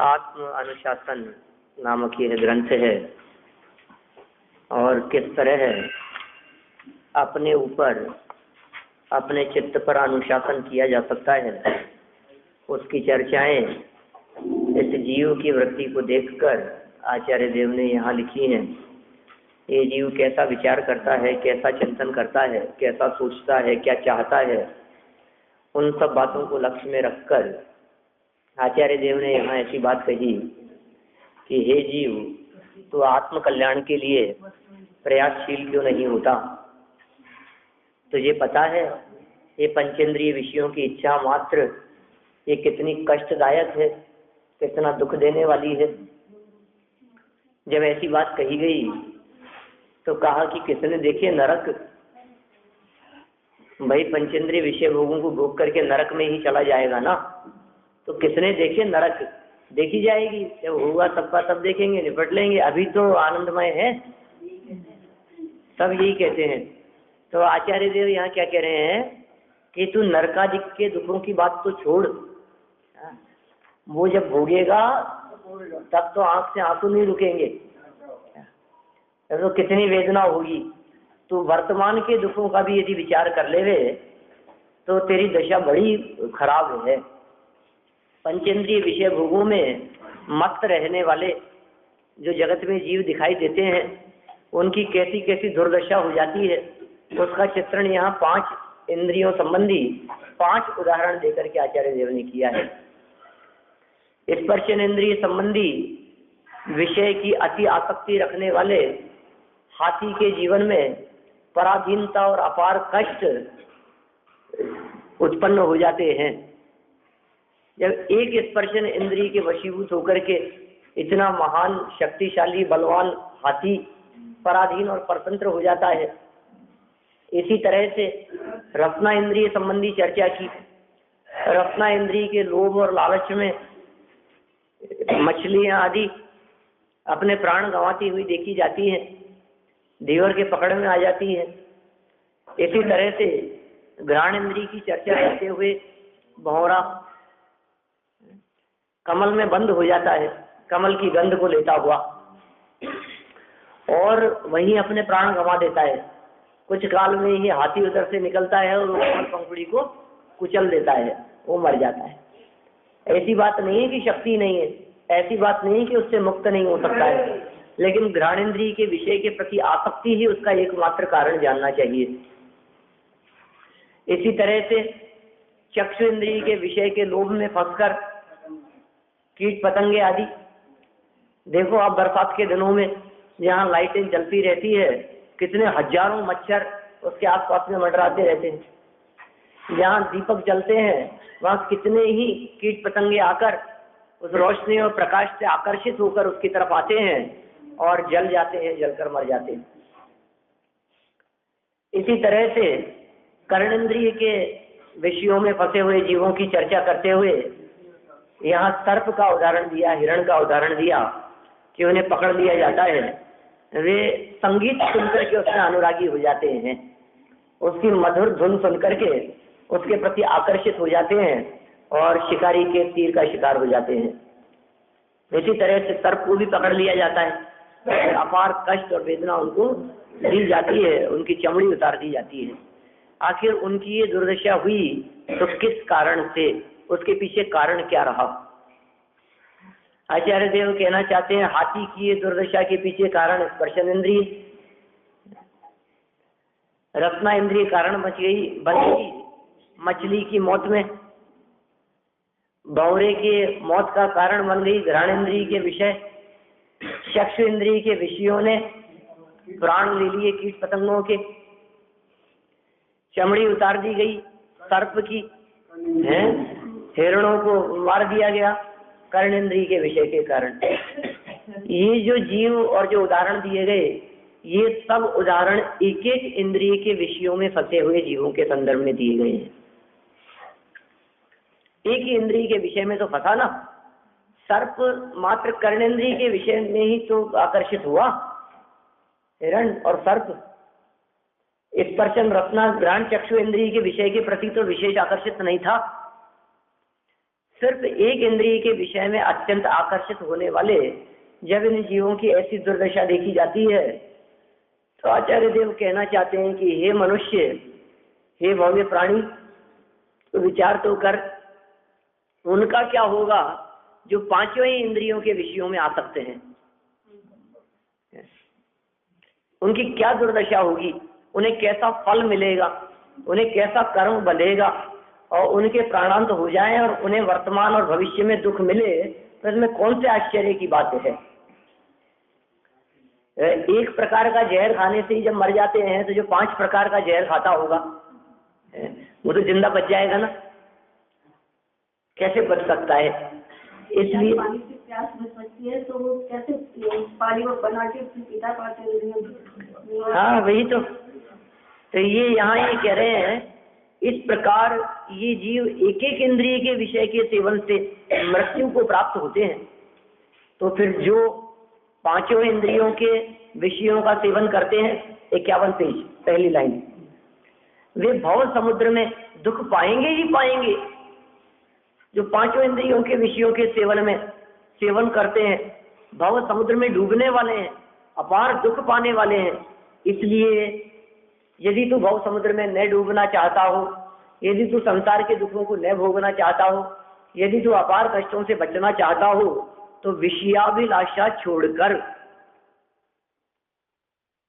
आत्म अनुशासन नामक यह ग्रंथ है और किस तरह अपने ऊपर अपने चित्त पर अनुशासन किया जा सकता है उसकी चर्चाएं इस जीव की वृत्ति को देखकर आचार्य देव ने यहाँ लिखी हैं। ये जीव कैसा विचार करता है, कैसा चिंतन करता है, कैसा सोचता है, क्या चाहता है, उन सब बातों को लक्ष्य में रखकर आचार्य देव ने यहाँ ऐसी बात कही कि हे जीव, तो आत्म कल्याण के लिए प्रयासशील क्यों नहीं होता? तुझे पता है ये पंचेंद्रिय विषयों की इच्छा मात्र ये कितनी कष्टदायक है, कितना दुख देने वाली है। जब ऐसी बात कही गई तो कहा कि किसने देखे नरक, भाई पंचेंद्रिय विषय भोगों को भोग करके नरक में ही चला जाएगा ना, तो किसने देखे नरक, देखी जाएगी, जब होगा सबका तब देखेंगे, निपट लेंगे, अभी तो आनंदमय है। सब यही कहते हैं। तो आचार्य देव यहाँ क्या कह रहे हैं कि तू नरकादिक के दुखों की बात तो छोड़, वो जब भोगेगा तब तो आंख से आंसू नहीं रुकेंगे, तब तो कितनी वेदना होगी। तो वर्तमान के दुखों का भी यदि विचार कर लेवे तो तेरी दशा बड़ी खराब है। पंचेंद्रिय विषय भोगों में मस्त रहने वाले जो जगत में जीव दिखाई देते हैं, उनकी कैसी कैसी दुर्दशा हो जाती है, उसका चित्रण यहाँ 5 इंद्रियों संबंधी 5 उदाहरण देकर के आचार्य देव ने किया है। स्पर्शन इंद्रिय संबंधी विषय की अति आसक्ति रखने वाले हाथी के जीवन में पराधीनता और अपार कष्ट उत्पन्न हो जाते हैं। जब एक स्पर्शन इंद्रिय के वशीभूत होकर के इतना महान शक्तिशाली बलवान हाथी पराधीन और परतंत्र हो जाता है। इसी तरह से रसना इंद्रिय संबंधी चर्चा की। रसना इंद्रिय के लोभ और लालच में मछलियां आदि अपने प्राण गंवाती हुई देखी जाती हैं, देवर के पकड़ में आ जाती है। इसी तरह से घ्राण इंद्रिय की चर्चा करते हुए भौरा कमल में बंद हो जाता है, कमल की गंध को लेता हुआ, और वहीं अपने प्राण गंवा देता है। कुछ काल में ही हाथी उधर से निकलता है और कमल पंखुड़ी को कुचल देता है, वो मर जाता है। ऐसी बात नहीं है कि शक्ति नहीं है, ऐसी बात नहीं है कि उससे मुक्त नहीं हो सकता है, लेकिन घ्राणेन्द्रिय के विषय के प्रति आसक्ति ही उसका एकमात्र कारण जानना चाहिए। इसी तरह से चक्षु इंद्रिय के विषय के लोभ में फंसकर कीट पतंगे आदि, देखो आप बरसात के दिनों में जहाँ लाइटें जलती रहती है, कितने हजारों मच्छर उसके आसपास में मंडराते रहते हैं। जहाँ दीपक जलते हैं वहाँ कितने ही कीट पतंगे आकर उस रोशनी और प्रकाश से आकर्षित होकर उसकी तरफ आते हैं और जल जाते हैं, जलकर मर जाते हैं। इसी तरह से कर्णेंद्रिय के विषयों में फंसे हुए जीवों की चर्चा करते हुए यहाँ सर्प का उदाहरण दिया, हिरण का उदाहरण दिया कि उन्हें पकड़ लिया जाता है। वे संगीत सुनकर के उसमें अनुरागी हो जाते हैं, उसकी मधुर धुन सुनकर के उसके प्रति आकर्षित हो जाते हैं और शिकारी के तीर का शिकार हो जाते हैं। इसी तरह से सर्प को भी पकड़ लिया जाता है, अपार कष्ट और वेदना उनको दी जाती है, उनकी चमड़ी उतार दी जाती है। आखिर उनकी ये दुर्दशा हुई तो किस कारण से, उसके पीछे कारण क्या रहा? आचार्य देव कहना चाहते हैं हाथी की ये दुर्दशा के पीछे कारण स्पर्शन इंद्रिय, रसना इंद्रिय कारण बन गई मछली की मौत में, भौरे के मौत का कारण बन गई घ्राण इंद्रिय के विषय, चक्षु इंद्रिय के विषयों ने प्राण ले लिए कीट पतंगों के, चमड़ी उतार दी गई सर्प की, हैं हिरणों को मार दिया गया कर्णेंद्रिय के विषय के कारण। ये जो जीव और जो उदाहरण दिए गए, ये सब उदाहरण एक एक इंद्रिय के विषयों में फंसे हुए जीवों के संदर्भ में दिए गए हैं। एक ही इंद्रिय के विषय में तो फंसा ना, सर्प मात्र कर्णेंद्रिय के विषय में ही तो आकर्षित हुआ, हिरण और सर्प। स्पर्शन रसना घ्राण चक्षु इंद्रिय के विषय के प्रति तो विशेष आकर्षित नहीं था, सिर्फ एक इंद्रिय के विषय में अत्यंत आकर्षित होने वाले जब इन जीवों की ऐसी दुर्दशा देखी जाती है तो आचार्य देव कहना चाहते हैं कि हे मनुष्य, हे भव्य प्राणी, तो विचार तो कर, उनका क्या होगा जो पांचों ही इंद्रियों के विषयों में आसक्त हैं। उनकी क्या दुर्दशा होगी, उन्हें कैसा फल मिलेगा, उन्हें कैसा कर्म बंधेगा, और उनके प्राणांत हो जाएं और उन्हें वर्तमान और भविष्य में दुख मिले, तो इसमें कौन से आश्चर्य की बात है। एक प्रकार का जहर खाने से ही जब मर जाते हैं तो जो 5 प्रकार का जहर खाता होगा वो तो जिंदा बच जाएगा ना। कैसे बच सकता है? इसलिए पानी की प्यास बचती है तो वो कैसे पानी वो बना के पीता पाते हैं। हाँ वही तो ये यहाँ ये कह रहे हैं, इस प्रकार ये जीव एक एक इंद्रिय के विषय के सेवन से मृत्यु को प्राप्त होते हैं। तो फिर जो पांचों इंद्रियों के विषयों का सेवन करते हैं, 51 पेज पहली लाइन, वे भव समुद्र में दुख पाएंगे ही पाएंगे। जो पांचों इंद्रियों के विषयों के सेवन करते हैं, भव समुद्र में डूबने वाले हैं, अपार दुख पाने वाले हैं। इसलिए यदि तू भव समुद्र में न डूबना चाहता हो, यदि तू संसार के दुखों को न भोगना चाहता हो, यदि तू अपार कष्टों से बचना चाहता हो, तो विषयाभिलाषा छोड़कर,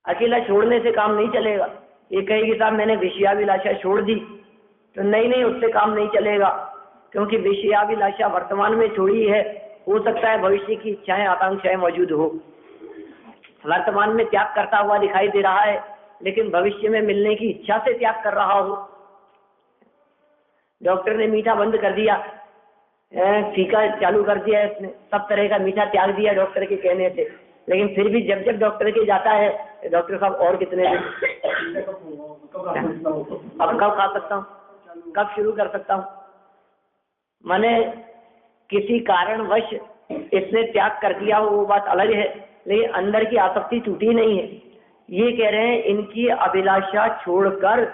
अकेला छोड़ने से काम नहीं चलेगा। ये कहेगी साहब मैंने विषयाभिलाषा छोड़ दी, तो नहीं, उससे काम नहीं चलेगा, क्योंकि विषयाभिलाषा वर्तमान में छोड़ी है। हो सकता है भविष्य की इच्छाएं आकांक्षाएं मौजूद हो। वर्तमान में त्याग करता हुआ दिखाई दे रहा है, लेकिन भविष्य में मिलने की इच्छा से त्याग कर रहा हो। डॉक्टर ने मीठा बंद कर दिया, फीका चालू कर दिया, इसने सब तरह का मीठा त्याग दिया डॉक्टर के कहने से, लेकिन फिर भी जब जब डॉक्टर के जाता है, डॉक्टर साहब और कितने दिन, अब कब खा सकता हूँ, कब शुरू कर सकता हूँ। माने किसी कारणवश इसने त्याग कर दिया हो, वो बात अलग है, लेकिन अंदर की आसक्ति टूटी नहीं है। ये कह रहे हैं इनकी अभिलाषा छोड़कर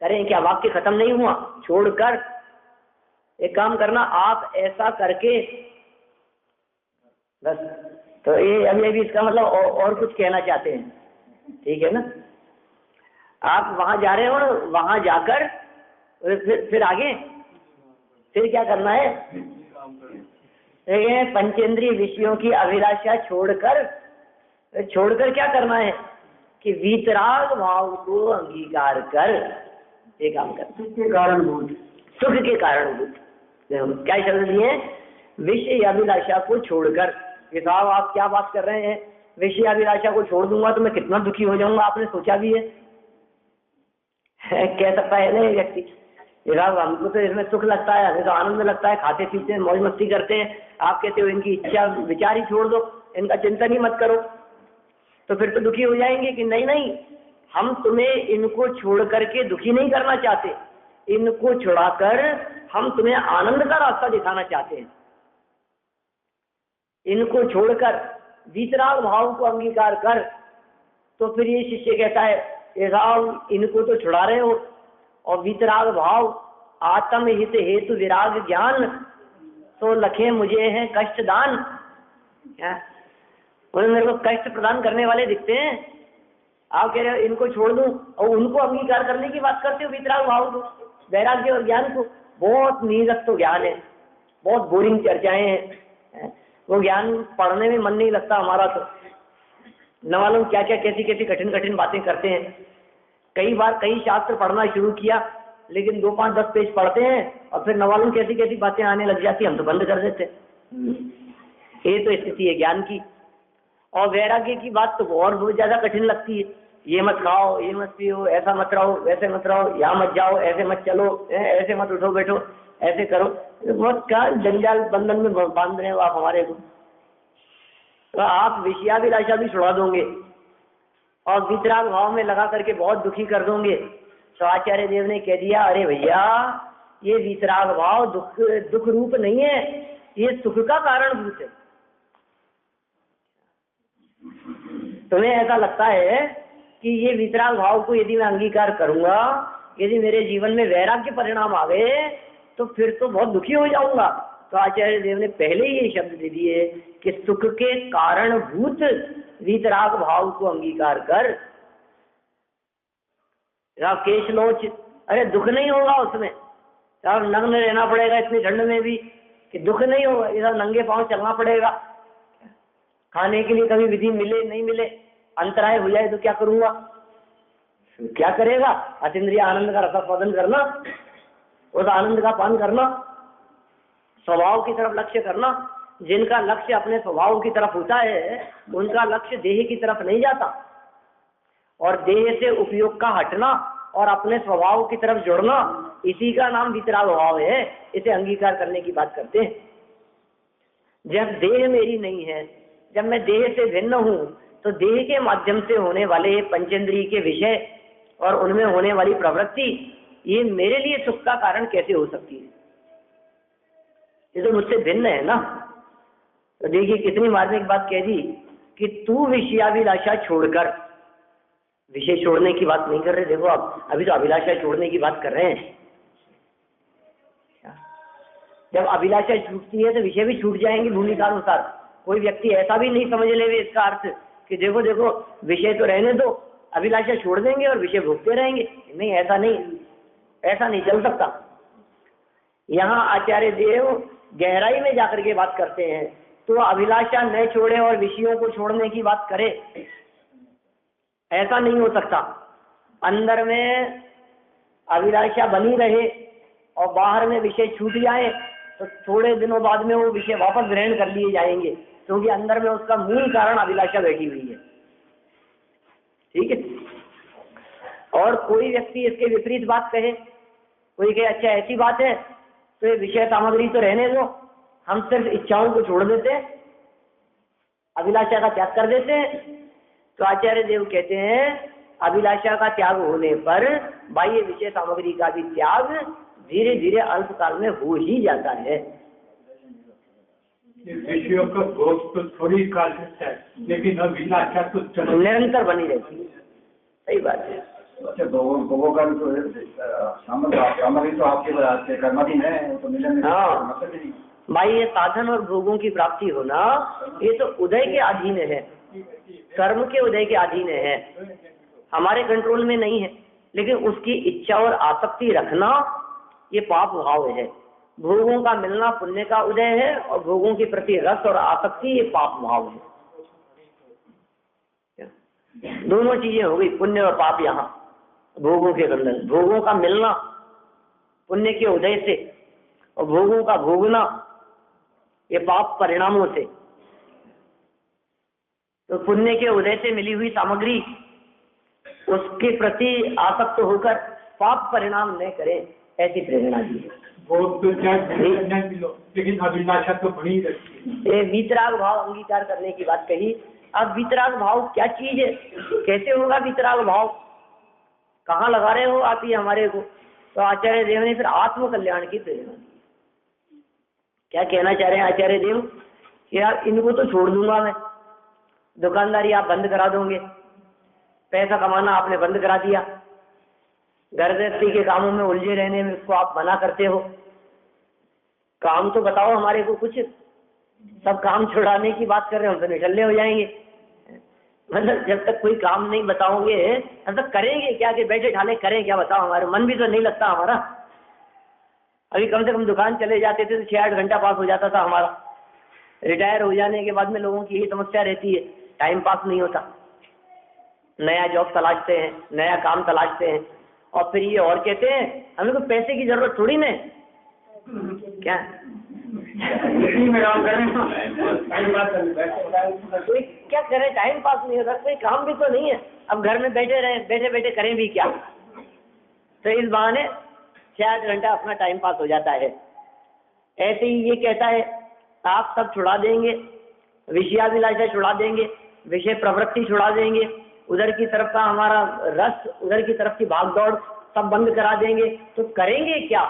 करें क्या? वाक्य खत्म नहीं हुआ, छोड़कर एक काम करना, आप ऐसा करके बस। तो ये अभी अभी इसका मतलब और कुछ कहना चाहते हैं, ठीक है ना? आप वहां जा रहे हो ना, वहां जाकर फिर आगे फिर क्या करना है? पंचेंद्रिय विषयों की अभिलाषा छोड़कर क्या करना है कि वीतराग भाव को अंगीकार कर, ये काम कर। सुख के कारणभूत क्या शब्द दिए? विषय अभिलाषा को छोड़कर। कि साहब आप क्या बात कर रहे हैं, विषय अभिलाषा को छोड़ दूंगा तो मैं कितना दुखी हो जाऊंगा, आपने सोचा भी है? कह सकता है नहीं व्यक्ति, हमको तो इसमें सुख लगता है, हमें तो आनंद लगता है, खाते पीते हैं, मौज मस्ती करते हैं। आप कहते हो इनकी इच्छा विचार ही छोड़ दो, इनका चिंतन ही मत करो, तो फिर तो दुखी हो जाएंगे कि नहीं, हम तुम्हें इनको छोड़ करके दुखी नहीं करना चाहते, इनको छुड़ाकर हम तुम्हें आनंद का रास्ता दिखाना चाहते हैं। इनको छोड़कर वीतराग भाव को अंगीकार कर। तो फिर ये शिष्य कहता है, साहब इनको तो छुड़ा रहे हो, और वीतराग भाव आत्म हित हेतु विराग ज्ञान, तो लखे मुझे हैं कष्ट दान। क्या बोले? मेरे को कष्ट प्रदान करने वाले दिखते हैं। आप कह रहे हो इनको छोड़ दूं, और उनको अंगीकार करने की बात करते हो, वीतराग भाव को, वैराग्य और ज्ञान को। बहुत नीरस तो ज्ञान है, बहुत बोरिंग चर्चाएं हैं, वो ज्ञान पढ़ने में मन नहीं लगता हमारा। तो न मालूम क्या क्या कैसी कैसी कठिन कठिन बातें करते हैं। कई बार कई शास्त्र पढ़ना शुरू किया, लेकिन 2, 5, 10 पेज पढ़ते हैं और फिर न मालूम कैसी कैसी बातें आने लग जाती, हम तो बंद कर देते। ये तो स्थिति है ज्ञान की। और वैराग्य की बात तो और बहुत ज्यादा कठिन लगती है। ये मत खाओ, ये मत पियो, ऐसा मत रहो, वैसे मत रहो, यहाँ मत जाओ, ऐसे मत चलो, ऐसे मत उठो बैठो, ऐसे करो। बहुत क्या जंजाल बंधन में बांध रहे हो आप हमारे को। तो आप विषयाभिलाषा भी छुड़ा दोगे और वीतराग भाव में लगा करके बहुत दुखी कर दोगे। तो आचार्य देव ने कह दिया, अरे भैया ये वीतराग भाव दुख रूप नहीं है, ये सुख का कारणभूत है। तुम्हें ऐसा लगता है कि ये वीतराग भाव को यदि मैं अंगीकार करूंगा, यदि मेरे जीवन में वैराग्य परिणाम आ गए, तो फिर तो बहुत दुखी हो जाऊंगा। तो आचार्य देव ने पहले ही ये शब्द दे दिए कि सुख के कारणभूत वीतराग भाव को अंगीकार कर। केश लोच, अरे दुख नहीं होगा उसमें, यार नग्न रहना पड़ेगा इतनी ठंड में भी, कि दुख नहीं होगा, इधर नंगे पांव चलना पड़ेगा। खाने के लिए कभी विधि मिले नहीं मिले, अंतराय हो जाए तो क्या करूंगा? क्या करेगा? अतीन्द्रिय आनंद का रसास्वादन करना, उस आनंद का पान करना, स्वभाव की तरफ लक्ष्य करना। जिनका लक्ष्य अपने स्वभाव की तरफ होता है, उनका लक्ष्य देह की तरफ नहीं जाता। और देह से उपयोग का हटना और अपने स्वभाव की तरफ जुड़ना, इसी का नाम वितराग भाव है। इसे अंगीकार करने की बात करते हैं। जब देह मेरी नहीं है, जब मैं देह से भिन्न हूं, तो देह के माध्यम से होने वाले पंचेंद्रिय के विषय और उनमें होने वाली प्रवृत्ति, ये मेरे लिए सुख का कारण कैसे हो सकती है? ये तो मुझसे भिन्न है ना। तो देखिए कितनी मार्मिक बात कह दी कि तू विषयाभिलाषा छोड़कर, विषय छोड़ने की बात नहीं कर रहे, देखो आप अभी तो अभिलाषा छोड़ने की बात कर रहे हैं। जब अभिलाषा छूटती है तो विषय भी छूट जाएंगे भूमिका अनुसार। कोई व्यक्ति ऐसा भी नहीं समझ ले इसका अर्थ कि देखो देखो विषय तो रहने दो, अभिलाषा छोड़ देंगे और विषय भोगते रहेंगे। नहीं, ऐसा नहीं चल सकता। यहाँ आचार्य देव गहराई में जाकर के बात करते हैं, तो अभिलाषा न छोड़े और विषयों को छोड़ने की बात करे, ऐसा नहीं हो सकता। अंदर में अभिलाषा बनी रहे और बाहर में विषय छूट जाए तो थोड़े दिनों बाद में वो विषय वापस ग्रहण कर लिए जाएंगे, क्योंकि अंदर में उसका मूल कारण अभिलाषा बैठी हुई है। ठीक है। और कोई व्यक्ति इसके विपरीत बात कहे, कोई कहे अच्छा ऐसी बात है तो ये विषय सामग्री तो रहने दो, हम सिर्फ इच्छाओं को छोड़ देते हैं, अभिलाषा का त्याग कर देते हैं। तो आचार्य देव कहते हैं अभिलाषा का त्याग होने पर बाह्य विषय सामग्री का भी त्याग धीरे धीरे अल्पकाल में हो ही जाता है। विषयों का भोग तो थोड़ी काल है, लेकिन अभिलाषा तो निरंतर बनी रहती है। सही बात है। अच्छा, भोगों का तो सामग्री तो आपके कर्माधीन है, तो मिलन। हाँ, बाह्य साधन और भोगों की प्राप्ति होना ये तो उदय के अधीन है, कर्म के उदय के अधीन है, हमारे कंट्रोल में नहीं है। लेकिन उसकी इच्छा और आसक्ति रखना ये पाप भाव है। भोगों का मिलना पुण्य का उदय है और भोगों के प्रति रस और आसक्ति ये पाप भाव है। दोनों चीजें हो गई, पुण्य और पाप। यहाँ भोगों के अंदर भोगों का मिलना पुण्य के उदय से और भोगों का भोगना ये पाप परिणामों से। तो पुण्य के उदय से मिली हुई सामग्री उसके प्रति आसक्त होकर पाप परिणाम न करे, ऐसी प्रेरणा दी है। लेकिन अभिलाषा तो बनी रहती है। ये वीतराग भाव अंगीकार करने की बात कही। अब वीतराग भाव क्या चीज है, कैसे होगा वीतराग भाव, कहाँ लगा रहे हो आप ये हमारे को? तो आचार्य देव ने फिर आत्म कल्याण की प्रेरणा दी। क्या कहना चाह रहे हैं आचार्य देव कि यार इनको तो छोड़ दूंगा मैं, दुकानदारी आप बंद करा दोगे, पैसा कमाना आपने बंद करा दिया, घर गृहस्थी के कामों में उलझे रहने में इसको आप मना करते हो, काम तो बताओ हमारे को कुछ। सब काम छुड़ाने की बात कर रहे हो, हम तो निठल्ले हो जाएंगे। मतलब जब तक कोई काम नहीं बताओगे हम तक करेंगे क्या, कि बैठे ठाले करें क्या, बताओ, हमारे मन भी तो नहीं लगता हमारा। अभी कम से कम दुकान चले जाते थे तो 6-8 घंटा पास हो जाता था हमारा। रिटायर हो जाने के बाद में लोगों की यही समस्या रहती है, टाइम पास नहीं होता, नया जॉब तलाशते हैं, नया काम तलाशते हैं, और फिर ये और कहते हैं हमें को पैसे की जरूरत थोड़ी ना क्या कोई क्या करे, टाइम पास नहीं होता, कोई काम भी तो नहीं है, अब घर में बैठे रहे, बैठे बैठे करें भी क्या। तो इस बहाने 6-8 घंटा अपना टाइम पास हो जाता है। ऐसे ही ये कहता है आप सब छुड़ा देंगे, विषयाभिलाषा छुड़ा देंगे, विषय प्रवृत्ति छुड़ा देंगे, उधर की तरफ का हमारा रस, उधर की तरफ की भागदौड़ सब बंद करा देंगे, तो करेंगे क्या?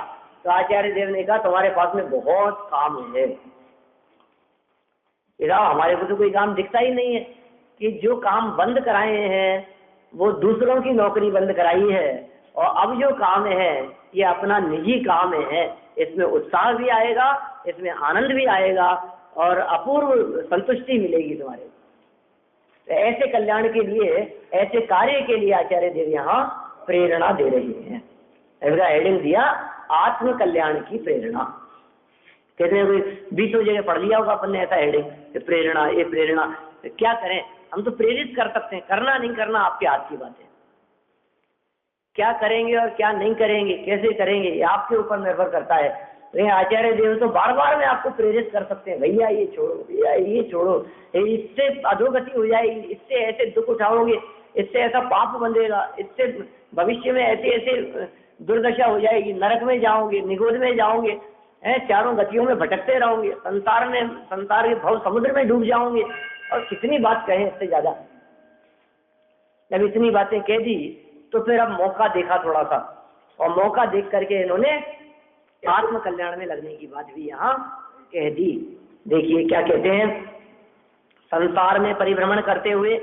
तो आचार्य देव ने कहा तुम्हारे पास में बहुत काम है। हमारे को तो कोई काम दिखता ही नहीं है, कि जो काम बंद कराए हैं वो दूसरों की नौकरी बंद कराई है, और अब जो काम है ये अपना निजी काम है, इसमें उत्साह भी आएगा, इसमें आनंद भी आएगा और अपूर्व संतुष्टि मिलेगी तुम्हारे। तो ऐसे कल्याण के लिए, ऐसे कार्य के लिए आचार्य देव यहाँ प्रेरणा दे रहे हैं। ऐसा हेडिंग दिया, आत्म कल्याण की प्रेरणा। कहते हैं कोई 20 जगह पढ़ लिया होगा अपन ने ऐसा हेडिंग, प्रेरणा, ये प्रेरणा। तो क्या करें, हम तो प्रेरित कर सकते हैं, करना नहीं करना आपके हाथ की बात है। क्या करेंगे और क्या नहीं करेंगे, कैसे करेंगे, ये आपके ऊपर निर्भर करता है। तो आचार्य देव तो बार बार में आपको प्रेरित कर सकते हैं, भैया ये छोड़ो, भैया ये छोड़ो, इससे अधोगति हो जाएगी, इससे ऐसे दुख उठाओगे, इससे ऐसा पाप बंधेगा, इससे भविष्य में ऐसे ऐसे दुर्दशा हो जाएगी, नरक में जाओगे, निगोद में जाओगे, चारों गतियों में भटकते रहोगे, संसार के भव समुद्र में डूब जाओगे। और कितनी बात कहें इससे ज्यादा। जब इतनी बातें कह दी तो फिर अब मौका देखा थोड़ा सा, और मौका देख करके इन्होंने आत्म कल्याण में लगने की बात भी यहाँ कह दी। देखिए क्या कहते हैं, संसार में परिभ्रमण करते हुए,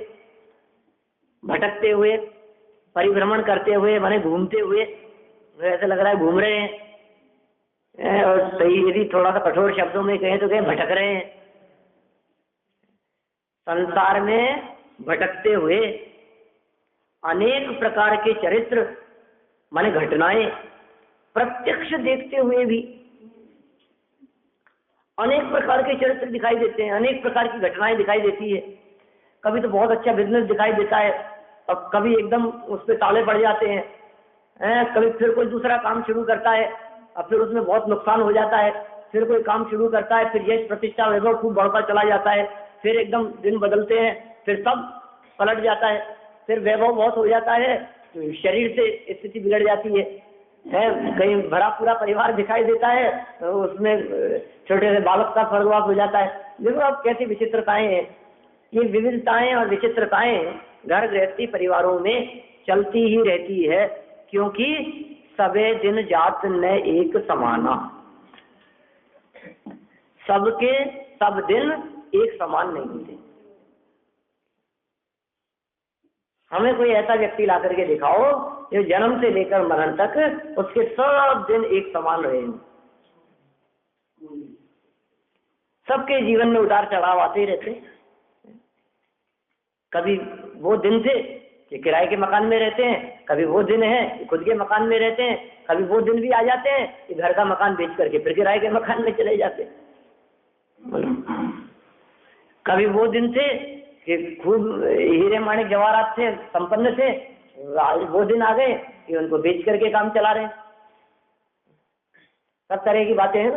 भटकते हुए, परिभ्रमण करते हुए माने घूमते हुए, ऐसा लग रहा है घूम रहे हैं, और सही यदि थोड़ा सा कठोर शब्दों में कहें तो कहें भटक रहे हैं। संसार में भटकते हुए अनेक प्रकार के चरित्र माने घटनाएं प्रत्यक्ष देखते हुए भी अनेक प्रकार के चरित्र दिखाई देते हैं, अनेक प्रकार की घटनाएं दिखाई देती है। कभी तो बहुत अच्छा बिजनेस दिखाई देता है, और कभी एकदम उस पर ताले पड़ जाते हैं, कभी फिर कोई दूसरा काम शुरू करता है और फिर उसमें बहुत नुकसान हो जाता है, फिर कोई काम शुरू करता है, फिर यश प्रतिष्ठा वैभव खूब बढ़ता चला जाता है, फिर एकदम दिन बदलते हैं, फिर सब पलट जाता है, फिर वैभव बहुत हो जाता है, तो शरीर से स्थिति बिगड़ जाती है, कहीं भरा पूरा परिवार दिखाई देता है, तो उसमें छोटे से बालक का स्वर्गवास हो जाता है। देखो अब कैसी विचित्रताएं हैं। ये विविधताएं और विचित्रताएं घर गृहस्थी परिवारों में चलती ही रहती है, क्योंकि सबे दिन जात न एक समाना, सबके सब दिन एक समान नहीं होते। हमें कोई ऐसा व्यक्ति ला करके दिखाओ जो जन्म से लेकर मरण तक उसके सब दिन एक समान रहे। सबके जीवन में उतार चढ़ाव आते ही रहते। कभी वो दिन थे कि किराए के मकान में रहते हैं, कभी वो दिन है कि खुद के मकान में रहते हैं, कभी वो दिन भी आ जाते हैं कि घर का मकान बेच करके फिर किराए के मकान में चले जाते हैं। कभी वो दिन थे कि खूब हीरे माणिक जवाहरात थे, संपन्न थे, आज वो दिन आ गए कि उनको बेच करके काम चला रहे हैं। सब तरह की बातें हैं।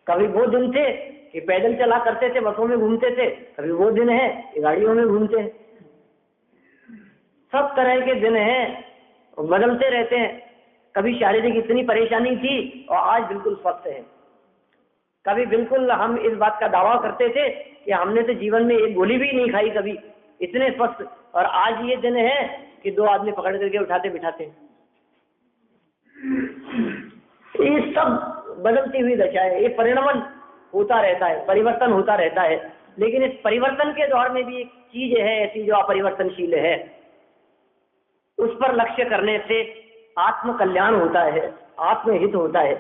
कभी वो दिन थे कि पैदल चला करते थे, बसों में घूमते थे, कभी वो दिन है कि गाड़ियों में घूमते हैं। सब तरह के दिन हैं, बदलते रहते हैं। कभी शारीरिक इतनी परेशानी थी और आज बिल्कुल स्वस्थ है। कभी बिल्कुल हम इस बात का दावा करते थे कि हमने तो जीवन में एक गोली भी नहीं खाई कभी, इतने स्वस्थ, और आज ये दिन है कि दो आदमी पकड़ करके उठाते बिठाते। ये सब बदलती हुई दशा है, ये परिणमन होता रहता है, परिवर्तन होता रहता है। लेकिन इस परिवर्तन के दौर में भी एक चीज है ऐसी जो अपरिवर्तनशील है, उस पर लक्ष्य करने से आत्म कल्याण होता है, आत्महित होता है।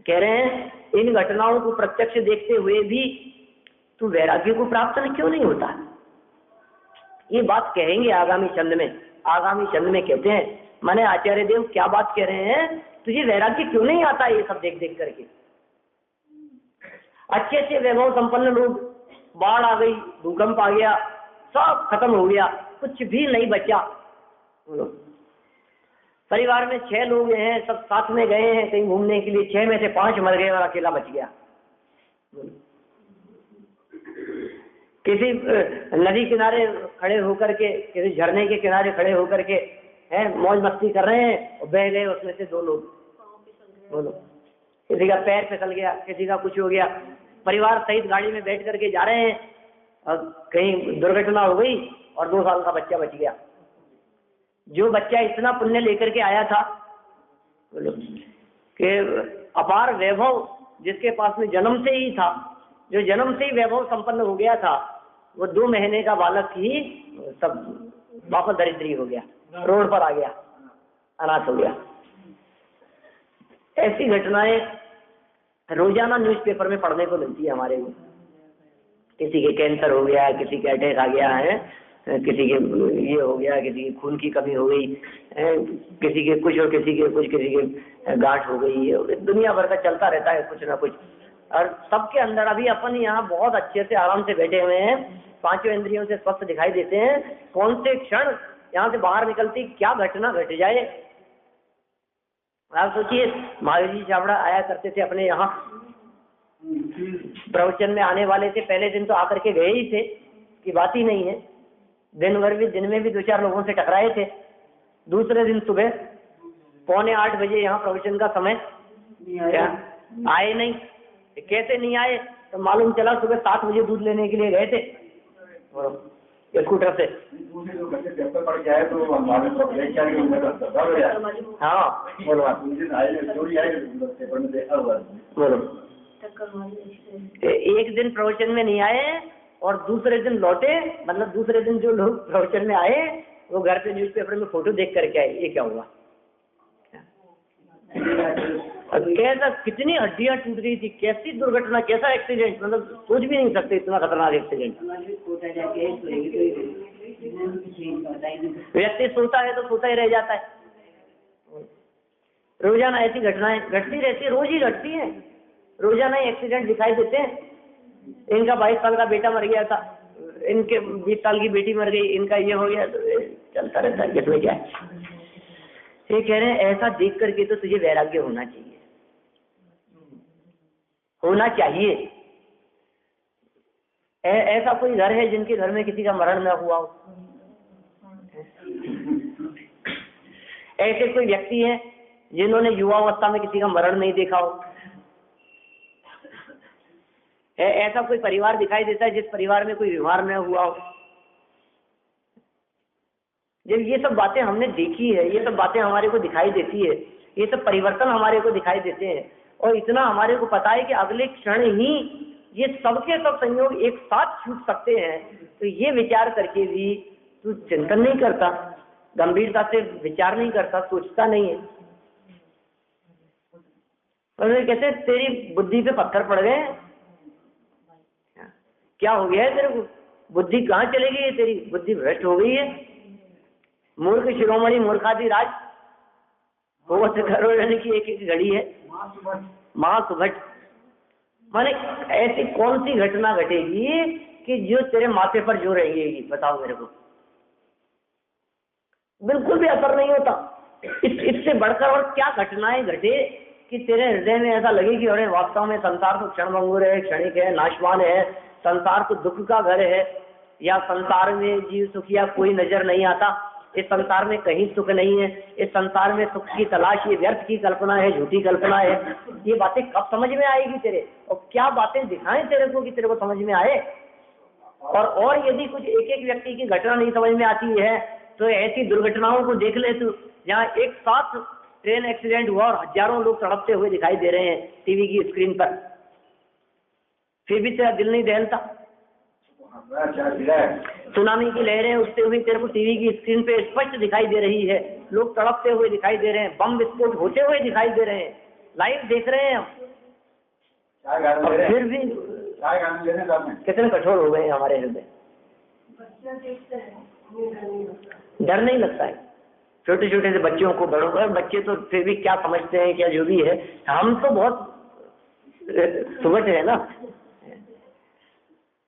कह रहे हैं इन घटनाओं को प्रत्यक्ष देखते हुए भी तू वैराग्य को प्राप्त क्यों नहीं होता। ये बात कहेंगे आगामी छंद में। आगामी छंद में कहते हैं, माने आचार्य देव क्या बात कह रहे हैं, तुझे वैराग्य क्यों नहीं आता ये सब देख देख करके। अच्छे अच्छे वैभव संपन्न लोग, बाढ़ आ गई, भूकंप आ गया, सब खत्म हो गया, कुछ भी नहीं बचा। परिवार में 6 लोग हैं, सब साथ में गए हैं कहीं घूमने के लिए, 6 में से 5 मर गए और अकेला बच गया। किसी नदी किनारे खड़े होकर के, किसी झरने के किनारे खड़े होकर के हैं मौज मस्ती कर रहे हैं और बह गए उसमें से 2 लोग। बोलो, किसी का पैर फिसल गया, किसी का कुछ हो गया। परिवार सहित गाड़ी में बैठ करके जा रहे हैं और कहीं दुर्घटना हो गई और 2 साल का बच्चा बच गया। जो बच्चा इतना पुण्य लेकर के आया था, बोलो, कि अपार वैभव जिसके पास में जन्म से ही था, जो जन्म से ही वैभव संपन्न हो गया था, वो 2 महीने का बालक ही सब वापस दरिद्री हो गया, रोड पर आ गया, अनाथ हो गया। ऐसी घटनाएं रोजाना न्यूज़पेपर में पढ़ने को मिलती है हमारे को। किसी के कैंसर हो गया, किसी के अटैक आ गया है, किसी के ये हो गया, किसी की खून की कमी हो गई, किसी के कुछ और किसी के कुछ, किसी के गांठ हो गई, दुनिया भर का चलता रहता है कुछ ना कुछ। और सबके अंदर अभी अपन यहाँ बहुत अच्छे से आराम से बैठे हुए हैं, 5 इंद्रियों से स्वस्थ दिखाई देते हैं। कौन से क्षण यहाँ से बाहर निकलती क्या घटना घट जाए। आप सोचिए, महावीर जी छाबड़ा आया करते थे अपने यहाँ, प्रवचन में आने वाले थे, पहले दिन तो आकर के गए ही थे, की बात ही नहीं है। दिन में भी 2-4 लोगों से टकराए थे, दूसरे दिन सुबह 7:45 बजे यहाँ प्रवचन का समय क्या आए नहीं? कैसे नहीं आए? तो मालूम चला सुबह 7 बजे दूध लेने के लिए गए थे स्कूटर से। पेपर पढ़ के आए तो हमारे हाँ बोलो पेपर में देखा हुआ बोलो। एक दिन प्रवचन में नहीं आए और दूसरे दिन लौटे, मतलब दूसरे दिन जो लोग प्रवचन में आए वो घर पे न्यूज़पेपर में फोटो देख करके आए। ये क्या हुआ? कैसा, कितनी हड्डियां टूट रही थी, कैसी दुर्घटना, कैसा एक्सीडेंट, मतलब सोच भी नहीं सकते इतना खतरनाक एक्सीडेंट। व्यक्ति सोता है तो सोता ही रह जाता है। रोजाना ऐसी घटनाएं घटती रहती है, रोज ही घटती है, रोजाना ही एक्सीडेंट दिखाई देते हैं। इनका 22 साल का बेटा मर गया था, इनके 20 साल की बेटी मर गई, इनका ये हो गया, तो चलता रहता है। किसमें क्या है? ये कह रहे हैं ऐसा देख करके तो तुझे वैराग्य होना चाहिए, होना चाहिए। ऐसा कोई घर है जिनके घर में किसी का मरण न हुआ हो? ऐसे कोई व्यक्ति है जिन्होंने युवावस्था में किसी का मरण नहीं देखा हो? ऐसा कोई परिवार दिखाई देता है जिस परिवार में कोई व्यवहार न हुआ हो? जब ये सब बातें हमने देखी है, ये सब बातें हमारे को दिखाई देती है, ये सब परिवर्तन हमारे को दिखाई देते हैं, और इतना हमारे को पता है कि अगले क्षण ही ये सबके सब संयोग एक साथ छूट सकते हैं, तो ये विचार करके भी तू चिंतन नहीं करता, गंभीरता से विचार नहीं करता, सोचता नहीं है। और कैसे तेरी बुद्धि पे पत्थर पड़ गए? क्या हो गया है तेरे को? बुद्धि कहाँ चली गई है तेरी? बुद्धि भ्रष्ट हो गई है। मूर्ख शिरोमणि मूर्खादि राज भगवत करो यानी कि एक एक घड़ी है महासुभट। माने ऐसी कौन सी घटना घटेगी कि जो तेरे माथे पर जो रहेगी? बताओ मेरे को। बिल्कुल भी असर नहीं होता। इससे बढ़कर और क्या घटनाएं घटे कि तेरे हृदय में ऐसा लगे कि अरे वास्तव में संसार तो क्षणभंगुर है, क्षणिक है, नाशवान है, संसार तो दुख का घर है, या संसार में जीव सुखिया कोई नजर नहीं आता, इस संसार में कहीं सुख नहीं है, इस संसार में सुख की तलाश ये व्यर्थ की कल्पना है, झूठी कल्पना है। ये बातें कब समझ में आएगी तेरे? और क्या बातें दिखाएं तेरे को कि तेरे को समझ में आए? और यदि कुछ एक एक व्यक्ति की घटना नहीं समझ में आती है तो ऐसी दुर्घटनाओं को देख ले तू, जहाँ एक साथ ट्रेन एक्सीडेंट हुआ और हजारों लोग तड़पते हुए दिखाई दे रहे हैं टीवी की स्क्रीन पर, फिर भी तेरा दिल नहीं दहलता। सुनामी की लहरें उठते हुए तेरे को टीवी की स्क्रीन पे स्पष्ट दिखाई दे रही है, लोग तड़पते हुए दिखाई दे रहे हैं, बम विस्फोट होते हुए दिखाई दे रहे हैं, लाइव देख रहे हैं हम, फिर भी कितने कठोर हो गए हमारे हृदय। डर नहीं लगता है छोटे छोटे से बच्चों को, बड़ों को। बच्चे तो फिर भी क्या समझते हैं, क्या जो भी है, हम तो बहुत सुबह है ना,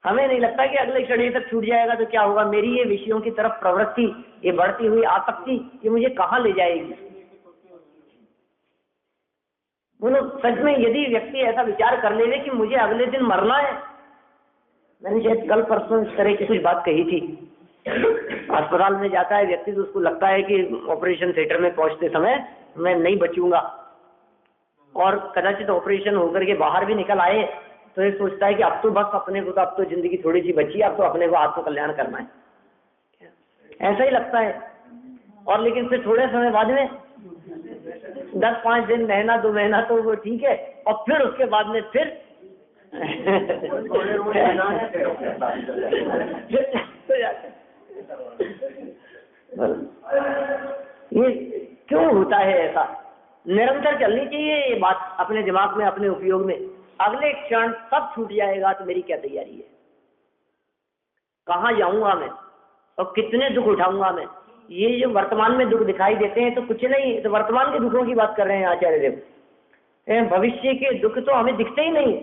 हमें नहीं लगता कि अगले क्षण तक छूट जाएगा तो क्या होगा। मेरी ये विषयों की तरफ प्रवृत्ति, ये बढ़ती हुई आसक्ति, ये मुझे कहाँ ले जाएगी? बोलो सच में, यदि व्यक्ति ऐसा विचार कर ले कि मुझे अगले दिन मरना है, मैंने शायद कल परसों इस तरह की कुछ बात कही थी। अस्पताल में जाता है व्यक्ति तो उसको लगता है कि ऑपरेशन थिएटर में पहुंचते समय मैं नहीं बचूंगा, और कदाचित ऑपरेशन होकर के बाहर भी निकल आए तो ये सोचता है कि अब तो बस अपने को, तो अब तो जिंदगी थोड़ी सी बची, अब तो अपने को आत्म कल्याण करना है, ऐसा ही लगता है। और लेकिन फिर थोड़े समय बाद में 10-5 दिन, महीना 2 महीना तो वो ठीक है, और फिर उसके बाद में फिर ये क्यों होता है ऐसा? निरंतर चलनी चाहिए ये बात अपने दिमाग में, अपने उपयोग में। अगले क्षण सब छूट जाएगा तो मेरी क्या तैयारी है? कहाँ जाऊंगा मैं और कितने दुख उठाऊंगा मैं? ये जो वर्तमान में दुख दिखाई देते हैं तो कुछ नहीं, तो वर्तमान के दुखों की बात कर रहे हैं आचार्य देव। भविष्य के दुख तो हमें दिखते ही नहीं।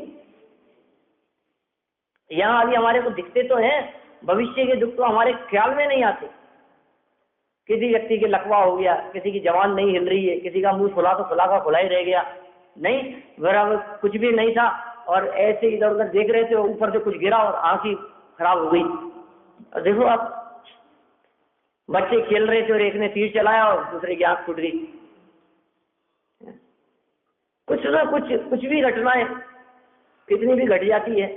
यहाँ अभी हमारे को दिखते तो हैं, भविष्य के दुख तो हमारे ख्याल में नहीं आते। किसी व्यक्ति के लकवा हो गया, किसी की जवान नहीं हिल रही है, किसी का मुंह खुला तो खुला का खुला ही रह गया, नहीं बराबर कुछ भी नहीं था, और ऐसे इधर उधर देख रहे थे, ऊपर से कुछ गिरा और आंख ही खराब हो गई। और देखो आप बच्चे खेल रहे थे और एक ने तीर चलाया और दूसरे की आंख फूट गई। कुछ ना कुछ भी घटनाएं कितनी भी घट जाती है।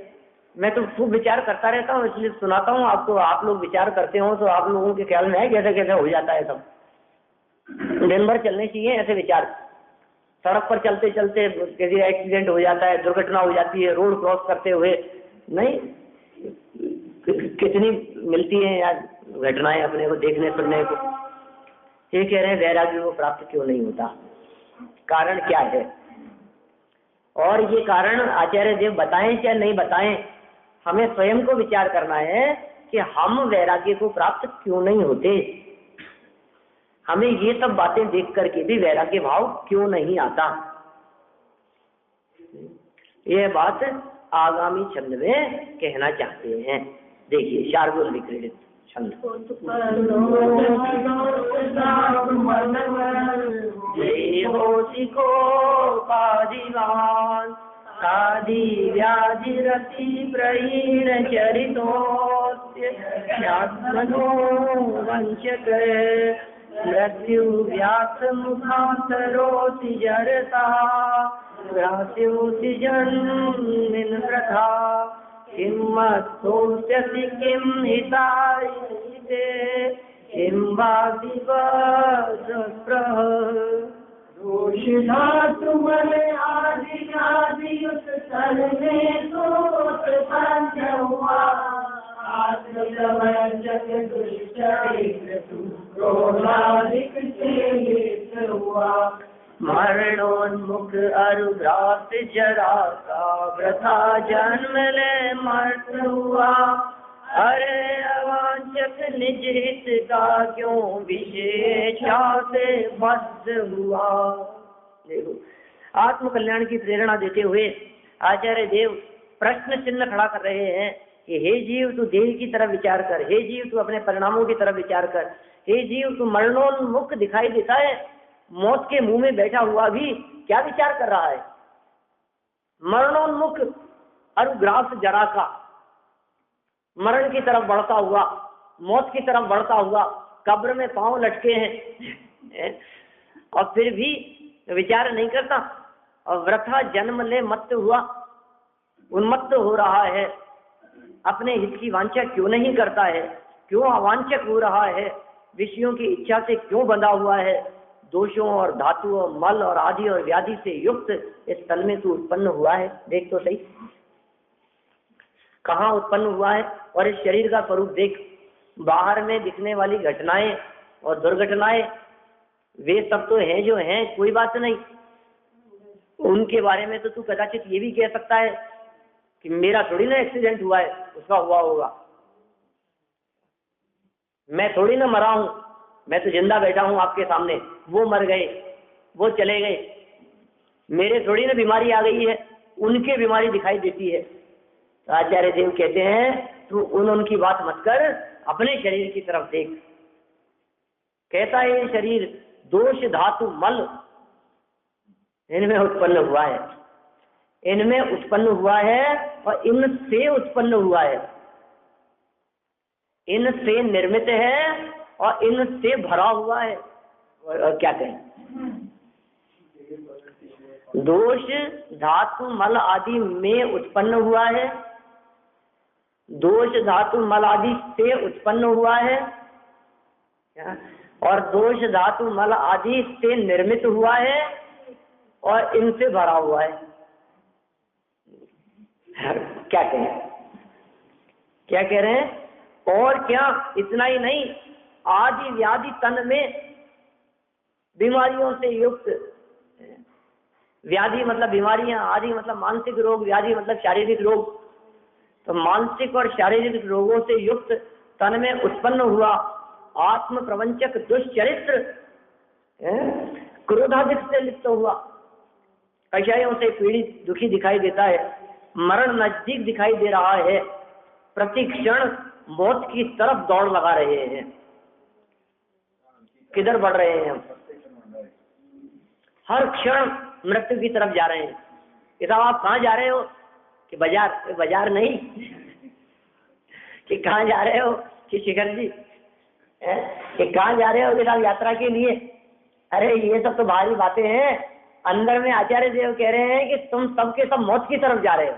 मैं तो खूब विचार करता रहता हूँ, इसलिए सुनाता हूँ आपको। आप लोग विचार करते हो तो आप लोगों के ख्याल में है कैसे कैसे हो जाता है सब। दिन भर चलने चाहिए ऐसे विचार। सड़क पर चलते चलते किसी एक्सीडेंट हो जाता है, दुर्घटना हो जाती है, रोड क्रॉस करते हुए, नहीं कितनी मिलती है यार घटनाएं अपने को देखने सुनने को। ये कह रहे हैं वैराग्य को प्राप्त क्यों नहीं होता, कारण क्या है? और ये कारण आचार्य देव बताएं चाहे नहीं बताएं, हमें स्वयं को विचार करना है कि हम वैराग्य को प्राप्त क्यों नहीं होते। हमें ये सब बातें देख करके भी वैराग्य भाव क्यों नहीं आता। यह बात आगामी छंद में कहना चाहते हैं। देखिए शार्दुल विक्रीडित छंद। साधि व्याधि रति प्रहीण चरितोस्य वंचक मृत्यु व्यास मुखांतरोति जरता ग्रास्योति जन्मिन प्रथा किं मत्सोऽस्यसि किं हिताय किं वासि वस्त्रः दोषिणा तुमरे आदि आदियुत सर्वे सोत संजवा आत्मजमजक दुष्चरित्र क्रोधाधिक से हुआ मरणोन्मुख अरुग्रास जरा का वृथा जन्म ले मर्त हुआ। अरे अवांछक निज हित का क्यों विशेषा से बद्ध हुआ। देखो आत्म कल्याण की प्रेरणा देते हुए आचार्य देव प्रश्न चिन्ह खड़ा कर रहे हैं कि हे जीव तू देह की तरफ विचार कर, हे जीव तू अपने परिणामों की तरफ विचार कर, हे जीव तू मरणोन्मुख दिखाई देता है, मौत के मुंह में बैठा हुआ भी क्या विचार कर रहा है। मरणोन्मुख अनुग्रास जरा का, मरण की तरफ बढ़ता हुआ, मौत की तरफ बढ़ता हुआ, कब्र में पांव लटके हैं और फिर भी विचार नहीं करता, और वृथा जन्म ले मत्त हुआ, उन्मत्त हो रहा है, अपने हित की वांछा क्यों नहीं करता है, क्यों अवांछक हो रहा है, विषयों की इच्छा से क्यों बंधा हुआ है, दोषों और धातुओं मल और आदि और व्याधि से युक्त इस तन में तू उत्पन्न हुआ है। देख तो सही कहाँ उत्पन्न हुआ है। और इस शरीर का स्वरूप देख, बाहर में दिखने वाली घटनाएं और दुर्घटनाएं वे सब तो हैं जो हैं, कोई बात नहीं, उनके बारे में तो तू कदाचित ये भी कह सकता है कि मेरा थोड़ी ना एक्सीडेंट हुआ है, उसका हुआ होगा, मैं थोड़ी ना मरा हूं, मैं तो जिंदा बैठा हूं आपके सामने, वो मर गए, वो चले गए, मेरे थोड़ी ना बीमारी आ गई है, उनके बीमारी दिखाई देती है। तो आचार्य देव कहते हैं तू उनकी बात मत कर, अपने शरीर की तरफ देख। कहता है ये शरीर दोष धातु मल इनमें उत्पन्न हुआ है, इनमें उत्पन्न हुआ है और इनसे उत्पन्न हुआ है, इनसे निर्मित है और इनसे भरा हुआ है। और क्या कहें, दोष धातु मल आदि में उत्पन्न हुआ है, दोष धातु मल आदि से उत्पन्न हुआ है, और दोष धातु मल आदि से निर्मित हुआ है और इनसे भरा हुआ है। क्या कहें, क्या कह रहे हैं? और क्या, इतना ही नहीं, आदि व्याधि तन में बीमारियों से युक्त, व्याधि मतलब बीमारियां, आदि मतलब मानसिक रोग, व्याधि मतलब शारीरिक रोग, तो मानसिक और शारीरिक रोगों से युक्त तन में उत्पन्न हुआ आत्म प्रवंचक दुष्चरित्र, क्रोधाधिक से लिप्त हुआ, कषायों से पीड़ित दुखी दिखाई देता है, मरण नजदीक दिखाई दे रहा है, प्रति क्षण मौत की तरफ दौड़ लगा रहे हैं। किधर बढ़ रहे हैं हम? हर क्षण मृत्यु की तरफ जा रहे हैं। कि साहब आप कहाँ जा रहे हो? कि बाजार, बाजार नहीं कि कहाँ जा रहे हो? कि शिखर जी कि कहाँ जा रहे हो साहब यात्रा के लिए? अरे ये सब तो बाहरी बातें हैं। अंदर में आचार्य देव कह रहे हैं कि तुम सबके सब मौत की तरफ जा रहे हो,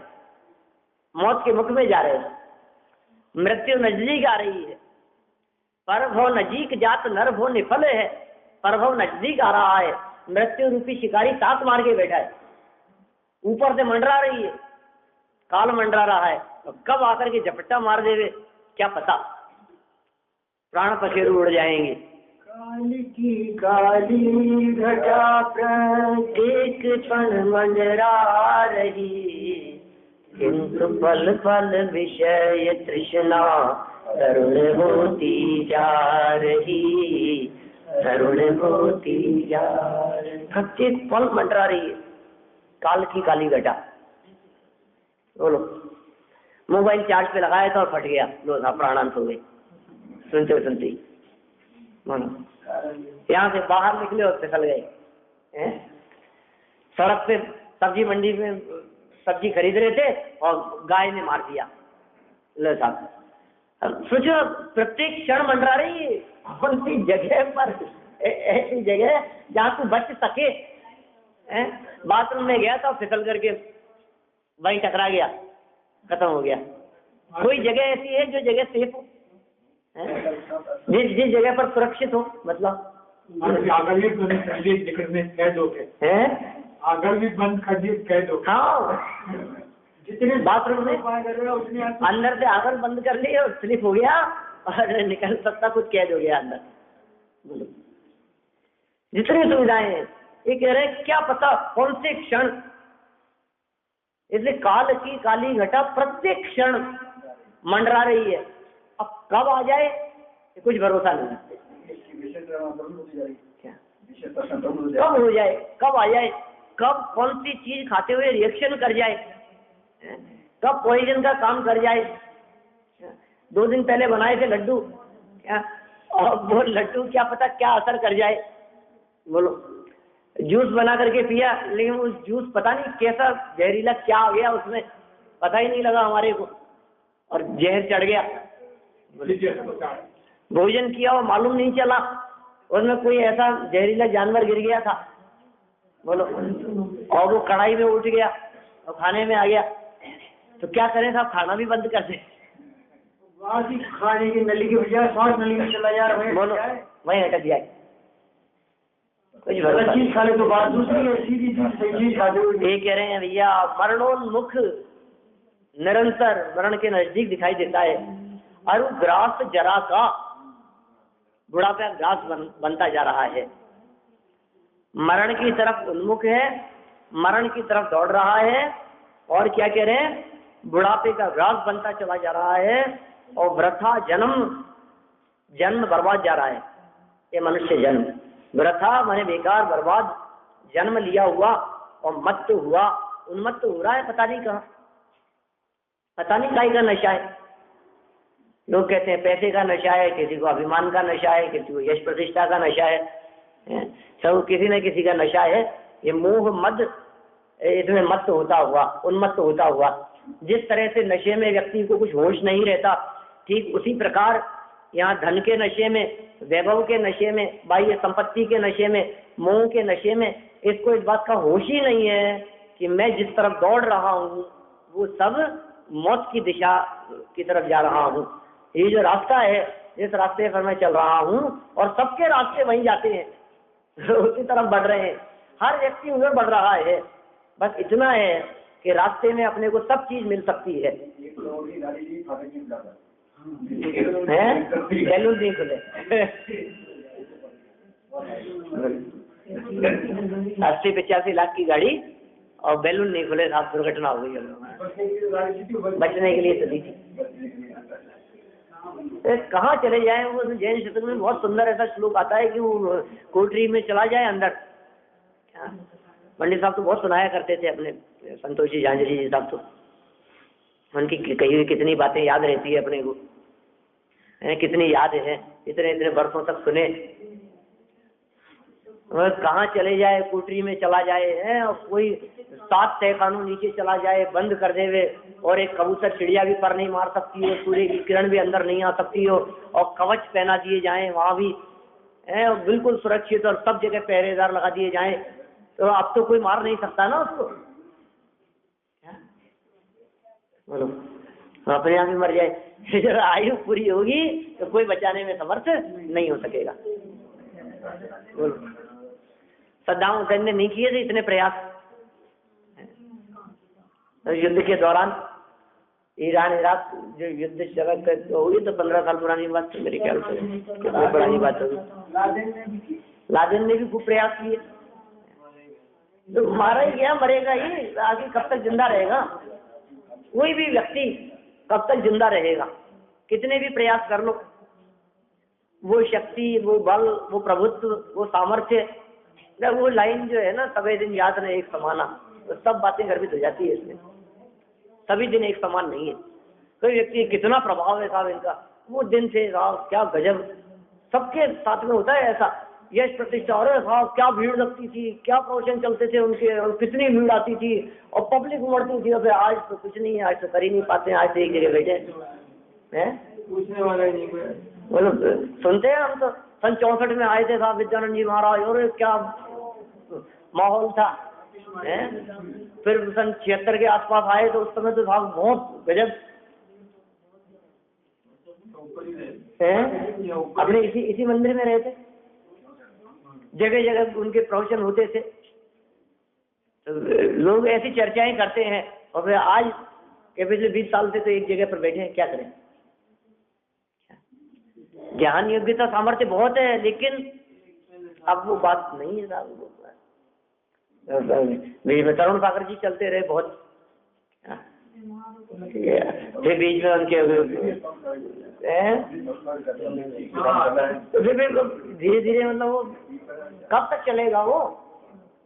मौत के मुख में जा रहे हो। मृत्यु नजदीक आ रही है। पर भव नजीक जात नर भव निफल है। पर भव नजदीक आ रहा है। मृत्यु रूपी शिकारी सांस मार के बैठा है, ऊपर से मंडरा रही है, काल मंडरा रहा है। तो कब आकर के झपट्टा मार देवे क्या पता, प्राण पखेरु उड़ जाएंगे। काली की काली घटा प्रत्येक क्षण मंडरा रही, किंतु पल पल विषय तृष्णा तरुण होती जा रही, तरुण होती जा रही। प्रत्येक पल मंडरा रही है काल की काली घटा। बोलो, मोबाइल चार्ज पे लगाया था और फट गया, लो साहब प्राणांत हो गए सुनते सुनते ही। यहाँ से बाहर निकले और फिसल गए। सड़क पे सब्जी मंडी में सब्जी खरीद रहे थे और गाय ने मार दिया। लो साहब सोचो, प्रत्येक क्षण मंडरा रही है। कौन सी जगह पर, ऐसी जगह जहाँ तू बच सके। बाथरूम में गया था, फिसल करके वहीं टकरा गया, खत्म हो गया। कोई जगह ऐसी है जो जगह सेफ हो, जिस जगह पर सुरक्षित हो, मतलब अगर भी बंद कर दिए टिकट में कैद हो गए, अगर भी बंद कर दिए कैद हो। हाँ, जितने बाथरूम में अंदर से आगर बंद कर ली और स्लिप हो गया और निकल सकता, कुछ कैद हो गया अंदर। बोलो, जितनी सुविधाएं हैं, ये कह रहे हैं क्या पता कौन से क्षण। इसलिए काल की काली घटा प्रत्येक क्षण मंडरा रही है। अब कब आ जाए कुछ भरोसा नहीं। कब हो जाए, कब आ जाए, कब कौन सी चीज खाते हुए रिएक्शन कर जाए, कब पॉइजन का काम कर जाए। 2 दिन पहले बनाए थे लड्डू, क्या और वो लड्डू क्या पता क्या असर कर जाए। बोलो, जूस बना करके पिया, लेकिन उस जूस पता नहीं कैसा जहरीला क्या आ गया उसमें, पता ही नहीं लगा हमारे को, और जहर चढ़ गया। भोजन किया और मालूम नहीं चला, उसमें कोई ऐसा जहरीला जानवर गिर गया था। बोलो, और वो कढ़ाई में उठ गया और खाने में आ गया। तो क्या करें साहब, खाना भी बंद कर दे। खाने की नली की बजाय सांस नली में चला जा रहा है। बोलो, वहीं अटक जाए। चीज खाने तो बाद दूसरी सीधी चीज खाते हुए। ये कह रहे हैं भैया, मरणोन्मुख निरंतर मरण के नजदीक दिखाई देता है। और ग्रास जरा का बुढ़ापा ग्रास बनता जा रहा है, मरण की तरफ उन्मुख है, मरण की तरफ दौड़ रहा है। और क्या कह रहे हैं, बुढ़ापे का ग्रास बनता चला जा रहा है। और वृथा जन्म बर्बाद जा रहा है। ये मनुष्य जन्म वृथा माने बेकार, बर्बाद, जन्म लिया हुआ और मत्त हुआ, उन्मत्त हो रहा है, पता नहीं कहाँ, पता नहीं काहे का नशा है। लोग कहते हैं पैसे का नशा है, किसी को अभिमान का नशा है, किसी को यश प्रतिष्ठा का नशा है, सब किसी न किसी का नशा है। ये मोह मद इसमें मत्त होता हुआ, उन्मत्त होता हुआ। जिस तरह से नशे में व्यक्ति को कुछ होश नहीं रहता, ठीक उसी प्रकार यहाँ धन के नशे में, वैभव के नशे में, बाह्य संपत्ति के नशे में, मोह के नशे में इसको इस बात का होश ही नहीं है कि मैं जिस तरफ दौड़ रहा हूँ वो सब मौत की दिशा की तरफ जा रहा हूँ। ये जो रास्ता है, जिस रास्ते पर मैं चल रहा हूँ, और सबके रास्ते वहीं जाते हैं, उसी तरफ बढ़ रहे हैं, हर व्यक्ति उधर बढ़ रहा है। बस इतना है कि रास्ते में अपने को सब चीज मिल सकती है। बैलून नहीं खुले 80-85 लाख की गाड़ी और बैलून नहीं खुले, साथ दुर्घटना हो गई है। बचने के लिए चली थी। कहाँ चले जाए, वो जैन शतक में बहुत सुंदर ऐसा श्लोक आता है कि वो कोठरी में चला जाए अंदर। पंडित साहब तो बहुत सुनाया करते थे अपने संतोष जी झांझरी जी साहब, तो उनकी कही हुई कितनी बातें याद रहती है अपने को, कितनी याद है, इतने इतने वर्षों तक सुने। वह कहाँ चले जाए, कोठरी में चला जाए है, और कोई 7 तहखानों नीचे चला जाए, बंद कर देवे, और एक कबूतर चिड़िया भी पर नहीं मार सकती हो, सूर्य की किरण भी अंदर नहीं आ सकती हो, और कवच पहना दिए जाएं वहाँ भी है, बिल्कुल सुरक्षित, और सब जगह पहरेदार लगा दिए जाएं, तो अब तो कोई मार नहीं सकता ना उसको। बोलो, अपने आप ही मर जाए। जब आयु पूरी होगी तो कोई बचाने में समर्थ नहीं हो सकेगा। बोलो, सद्दाम हुसैन ने नहीं किए थे इतने प्रयास? तो युद्ध के दौरान ईरान इराक जो युद्ध चला हुई तो 15 साल पुरानी बात थी मेरे ख्याल से, कितनी पुरानी बात होगी। लादेन ने भी खूब प्रयास किए, तो मारा ही गया, मरेगा ही, आगे कब तक जिंदा रहेगा? कोई भी व्यक्ति कब तक जिंदा रहेगा? कितने भी प्रयास कर लो, वो शक्ति, वो बल, वो प्रभुत्व, वो सामर्थ्य, वो लाइन जो है ना, सबे दिन याद रहे एक समाना, तो सब बातें गर्भित हो जाती है इसमें। सभी दिन एक समान नहीं है। कोई व्यक्ति कितना प्रभाव है साहब इनका, वो दिन से साहब क्या गजब, सबके साथ में होता है ऐसा, यश प्रतिष्ठा, और साहब क्या भीड़ लगती थी, क्या प्रवचन चलते थे उनके, और कितनी भीड़ आती थी, और पब्लिक उमड़ती थी। अब आज तो कुछ नहीं है, आज तो कर ही नहीं पाते, आज तो एक जगह बैठे हैं, पूछने वाला ही नहीं कोई। बोलो, सुनते हैं हम तो। सन 64 में आए थे साहब विद्यानंद जी महाराज, और क्या माहौल था है? फिर सन 76 के आसपास आए तो उस समय तो साहब बहुत गजब है। अपने इसी मंदिर में रहे थे, जगह जगह उनके प्रवचन होते थे, तो लोग ऐसी चर्चाएं करते हैं, और फिर आज के पिछले 20 साल से तो एक जगह पर बैठे हैं, क्या करें? ज्ञान योग्यता सामर्थ्य बहुत है, लेकिन अब वो बात नहीं है साहब। तरुण सागर जी चलते रहे बहुत, फिर बीच में उनके धीरे धीरे मतलब वो कब तक चलेगा?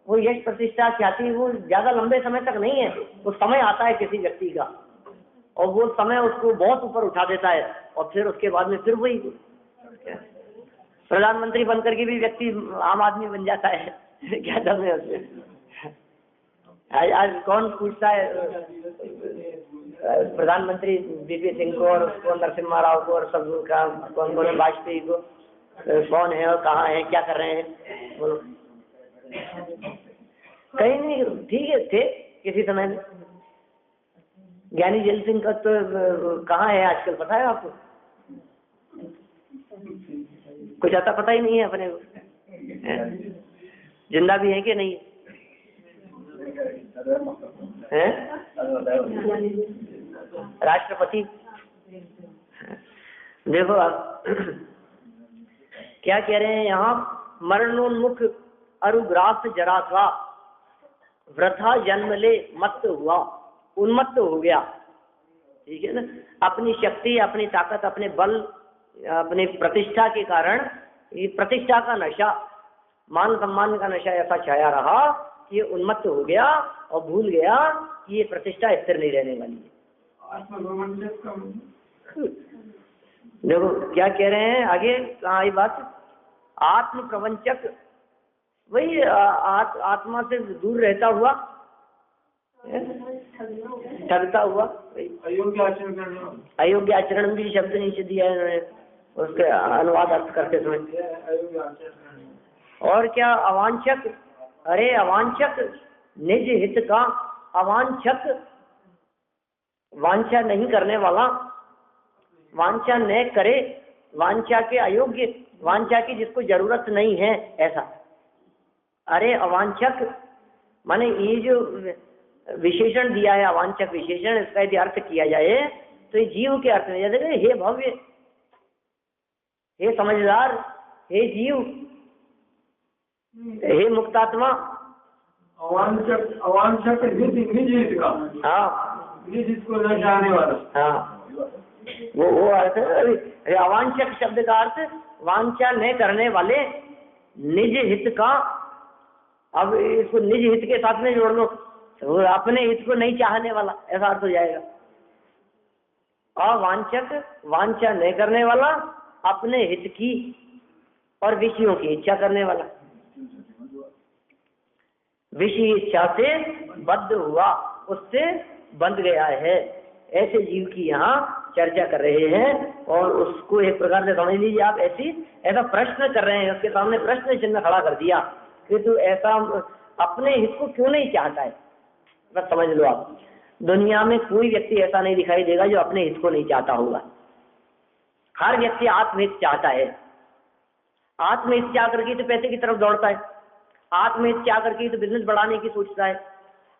वो यश प्रतिष्ठा ख्याति वो ज्यादा लंबे समय तक नहीं है। वो समय आता है किसी व्यक्ति का, और वो समय उसको बहुत ऊपर उठा देता है, और फिर उसके बाद में फिर वही प्रधानमंत्री बनकर के भी व्यक्ति आम आदमी बन जाता है। क्या दम है उसमें? आज कौन पूछता है प्रधानमंत्री वीपी सिंह को, और उसको नरसिम्हा राव को, और सब का कौन कौन है, वाजपेयी को, कौन है और कहाँ है, क्या कर रहे हैं? बोलो, कहीं नहीं। ठीक है, थे किसी समय में। ज्ञानी जैल सिंह का तो कहाँ है आजकल, पता है आपको? कुछ आता पता ही नहीं है अपने को। जिंदा भी है कि नहीं है? राष्ट्रपति देखो आप क्या कह रहे हैं यहाँ, मरणोन्मुख अरुग्रास जरा था, वृथा जन्म ले मत हुआ, उन्मत्त हो गया। ठीक है ना? अपनी शक्ति, अपनी ताकत, अपने बल, अपनी प्रतिष्ठा के कारण ये प्रतिष्ठा का नशा, मान सम्मान का नशा ऐसा छाया रहा कि ये उन्मत्त हो गया और भूल गया कि ये प्रतिष्ठा स्थिर नहीं रहने वाली है। देखो क्या कह रहे हैं आगे, कहाँ आई बात? आत्म प्रवंचक, वही आत्मा से दूर रहता हुआ, ठगता हुआ, अयोग्य आचरण करने वाला। अयोग्य आचरण भी शब्द नीचे दिया है इन्होंने, उसके अनुवाद अर्थ करते समय। और क्या? अवांछक, अरे अवांछक, निज हित का अवांछक, वांछा नहीं करने वाला, वांछा न करे, वांछा के अयोग्य, वांछा की जिसको जरूरत नहीं है ऐसा। अरे अवांछक माने ये जो विशेषण दिया है, अवांछक विशेषण, इसका यदि अर्थ किया जाए तो ये जीव के अर्थ में, जैसे हे भव्य, हे समझदार, हे जीव, हे मुक्तात्मा। अवांछक, अवांछक निज हित का, हाँ, निज हित को न चाहने वाला। हाँ, वो अर्थ है। अवांछक शब्द का अर्थ वांछा न करने वाले, निज हित का। अब इसको निज हित के साथ में जोड़ लो, तो अपने हित को नहीं चाहने वाला, ऐसा अर्थ हो जाएगा। अवांछक, वांछा न करने वाला, अपने हित की और विषयों की इच्छा करने वाला। विषय इच्छा से बद्ध हुआ, उससे बंध गया है, ऐसे जीव की यहाँ चर्चा कर रहे हैं। और उसको एक प्रकार से समझ लीजिए आप, ऐसा प्रश्न कर रहे हैं, उसके सामने प्रश्न चिन्ह खड़ा कर दिया कि तू ऐसा अपने हित को क्यों नहीं चाहता है। बस समझ लो आप, दुनिया में कोई व्यक्ति ऐसा नहीं दिखाई देगा जो अपने हित को नहीं चाहता होगा। हर व्यक्ति आत्महित चाहता है। आत्महित चाह करके तो पैसे की तरफ दौड़ता है, आत्महित चाह करके तो बिजनेस बढ़ाने की सोचता है,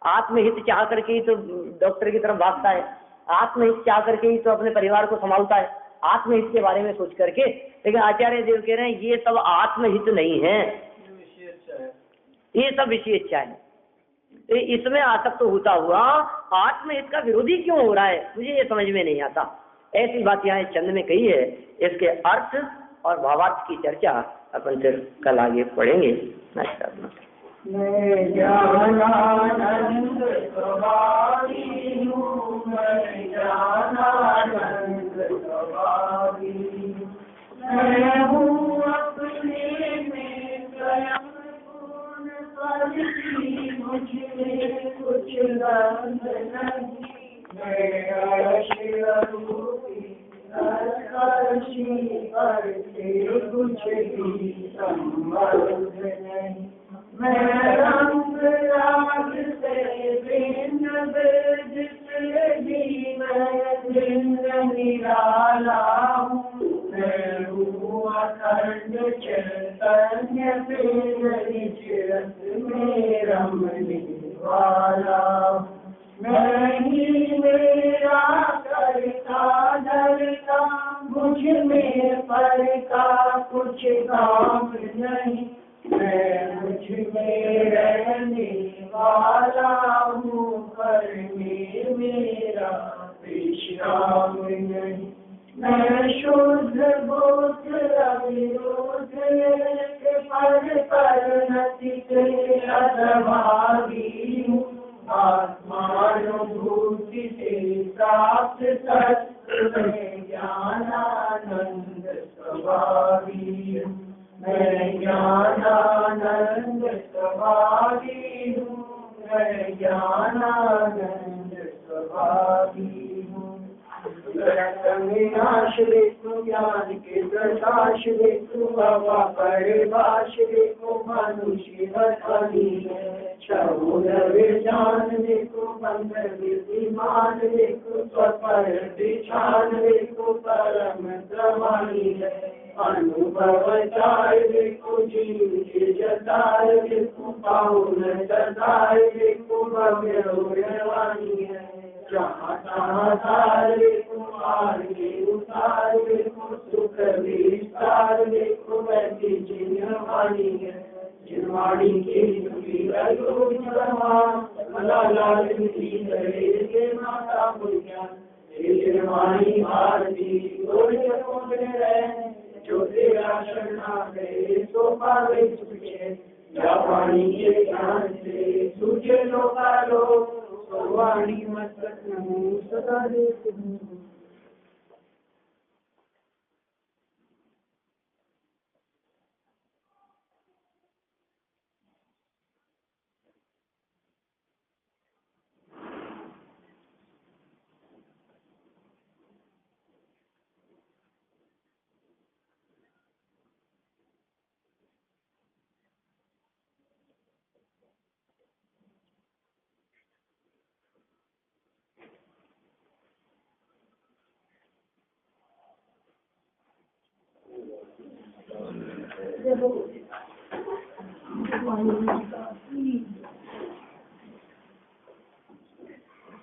आत्महित चाह करके तो डॉक्टर की तरफ भागता है, आत्महित चाह करके ही तो अपने परिवार को संभालता है, आत्महित के बारे में सोच करके। लेकिन आचार्य देव कह रहे हैं ये सब आत्महित नहीं है, ये सब विषय इच्छा है। तो इसमें आसक्त होता हुआ आत्महित का विरोधी क्यों हो रहा है, मुझे ये समझ में नहीं आता। ऐसी बात यहाँ छंद में कही है। इसके अर्थ और भावार्थ की चर्चा अपन फिर कल आगे पढ़ेंगे। नमस्कार।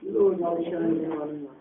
लो